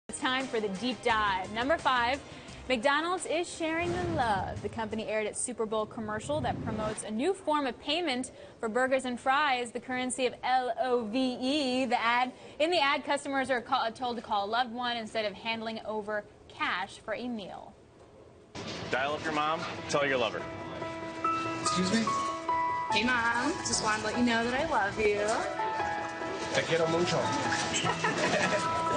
It's time for the deep dive. Number 5, McDonald's is sharing the love. The company aired its Super Bowl commercial that promotes a new form of payment for burgers and fries, the currency of LOVE. In the ad, customers are told to call a loved one instead of handling over cash for a meal. Dial up your mom, tell her you love her. Excuse me? Hey, Mom. Just wanted to let you know that I love you. Te quiero mucho.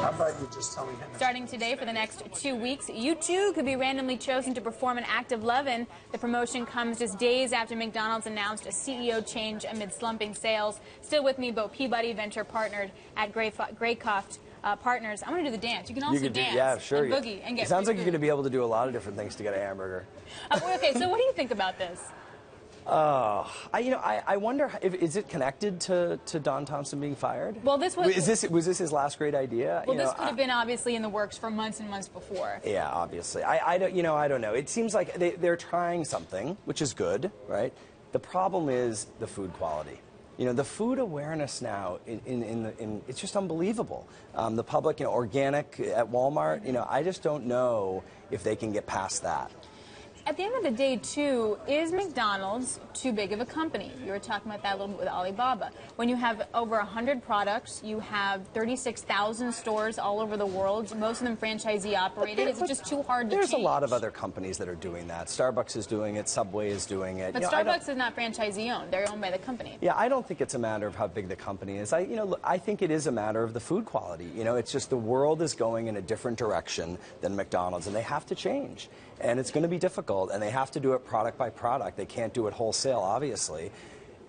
How about you just tell me that? Starting today for the next 2 weeks, you too could be randomly chosen to perform an act of lovin'. The promotion comes just days after McDonald's announced a CEO change amid slumping sales. Still with me, Bo Peabody, venture partner at Greycroft Partners. I'm going to do the dance. You can also dance. Yeah, sure. And boogie and get it sounds like food. you're going to be able to do a lot of different things to get a hamburger. Okay, so what do you think about this? I wonder is it connected to Don Thompson being fired? Well, was this his last great idea? Well, this could have been obviously in the works for months and months before. Yeah, obviously. I don't know. It seems like they're trying something, which is good, right? The problem is the food quality. The food awareness now it's just unbelievable. The public, organic at Walmart. I just don't know if they can get past that. At the end of the day, too, is McDonald's too big of a company? You were talking about that a little bit with Alibaba. When you have over 100 products, you have 36,000 stores all over the world, most of them franchisee operated. Is it just too hard to change? There's a lot of other companies that are doing that. Starbucks is doing it. Subway is doing it. But Starbucks is not franchisee owned. They're owned by the company. Yeah, I don't think it's a matter of how big the company is. I think it is a matter of the food quality. It's just the world is going in a different direction than McDonald's, and they have to change. And it's going to be difficult, and they have to do it product by product. They can't do it wholesale, obviously.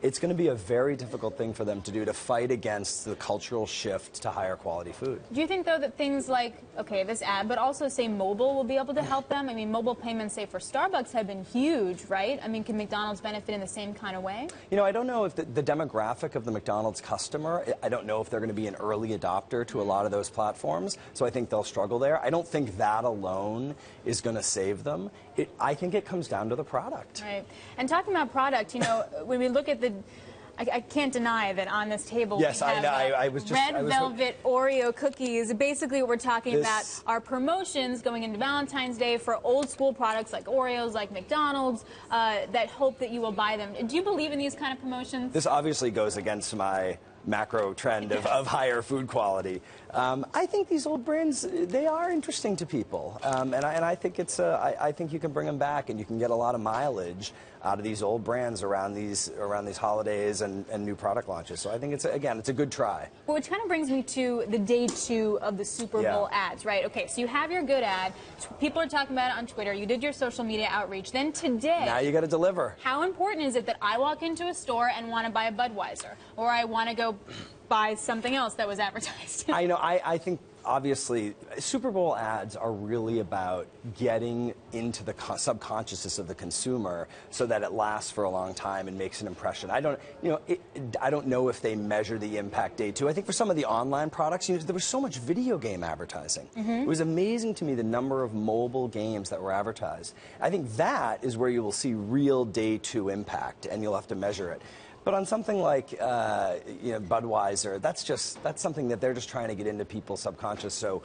It's going to be a very difficult thing for them to do to fight against the cultural shift to higher quality food. Do you think, though, that things like, okay, this ad, but also, say, mobile will be able to help them? I mean, mobile payments, say, for Starbucks have been huge, right? I mean, can McDonald's benefit in the same kind of way? I don't know if the demographic of the McDonald's customer, I don't know if they're going to be an early adopter to a lot of those platforms, so I think they'll struggle there. I don't think that alone is going to save them. I think it comes down to the product. Right. And talking about product, when we look at the I can't deny that on this table we have I was just, red velvet Oreo cookies. Basically what we're talking about are promotions going into Valentine's Day for old school products like Oreos, like McDonald's, that hope that you will buy them. Do you believe in these kind of promotions? This obviously goes against my macro trend of higher food quality. I think these old brands, they are interesting to people, and I think I think you can bring them back, and you can get a lot of mileage out of these old brands around these holidays and new product launches. So I think it's a good try. Well, which kind of brings me to the day 2 of the Super Bowl ads, right? Okay, so you have your good ad. People are talking about it on Twitter. You did your social media outreach. Then today, now you got to deliver. How important is it that I walk into a store and want to buy a Budweiser, or I want to go buy something else that was advertised? I think obviously Super Bowl ads are really about getting into the subconsciousness of the consumer so that it lasts for a long time and makes an impression. I don't know if they measure the impact day 2. I think for some of the online products, there was so much video game advertising. It was amazing to me the number of mobile games that were advertised. I think that is where you will see real day 2 impact, and you'll have to measure it. But on something like Budweiser, that's something that they're just trying to get into people's subconscious. So,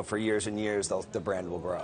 for years and years, the brand will grow.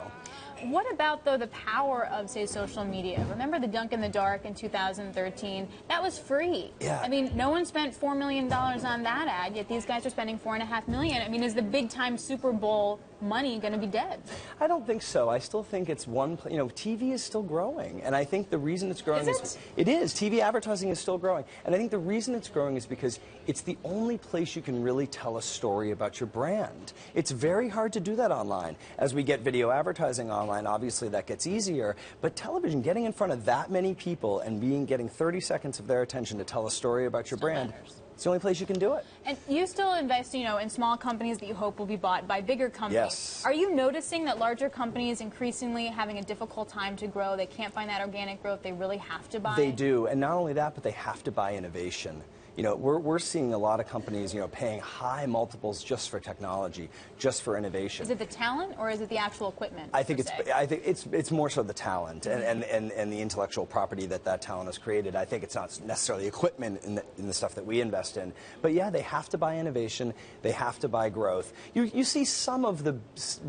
What about, though, the power of, say, social media? Remember the Dunk in the Dark in 2013? That was free. Yeah. I mean, no one spent $4 million on that ad, yet these guys are spending $4.5 million. I mean, is the big-time Super Bowl money going to be dead? I don't think so. I still think it's TV is still growing, and I think the reason it's growing is it is. TV advertising is still growing, and I think the reason it's growing is because it's the only place you can really tell a story about your brand. It's very hard to do that online. As we get video advertising online, obviously that gets easier, but television, getting in front of that many people and getting 30 seconds of their attention to tell a story about your brand, it's the only place you can do it. And you still invest, in small companies that you hope will be bought by bigger companies. Yes. Are you noticing that larger companies increasingly having a difficult time to grow? They can't find that organic growth. They really have to buy? They do, and not only that, but they have to buy innovation. we're seeing a lot of companies, paying high multiples just for technology, just for innovation. Is it the talent or is it the actual equipment? I think it's more so the talent and the intellectual property that talent has created. I think it's not necessarily equipment in the stuff that we invest in, but yeah, they have to buy innovation, they have to buy growth. You see some of the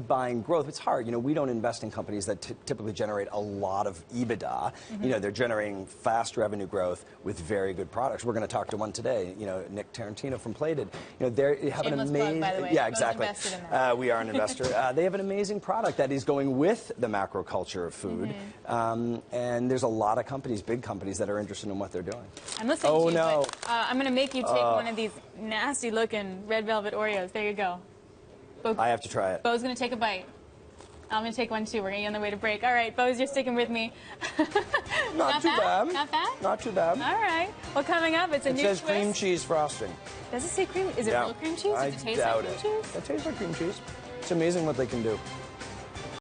buying growth. It's hard. We don't invest in companies that typically generate a lot of EBITDA. They're generating fast revenue growth with very good products. We're going to talk to one today. Nick Tarantino from Plated. They have an amazing. Plug, by the way. Yeah, exactly. We are an investor. They have an amazing product that is going with the macro culture of food, and there's a lot of companies, big companies, that are interested in what they're doing. I'm listening to you, but I'm going to make you take one of these nasty-looking red velvet Oreos. There you go. I have to try it. Bo's going to take a bite. I'm going to take one, too. We're going to be on the way to break. All right, Bo's, you're sticking with me. Not too bad. Not bad? Not too bad. All right. Well, coming up, it's a new twist. It says cream cheese frosting. Does it say cream? Is it real cream cheese? Does it taste like cream cheese? It tastes like cream cheese. It's amazing what they can do.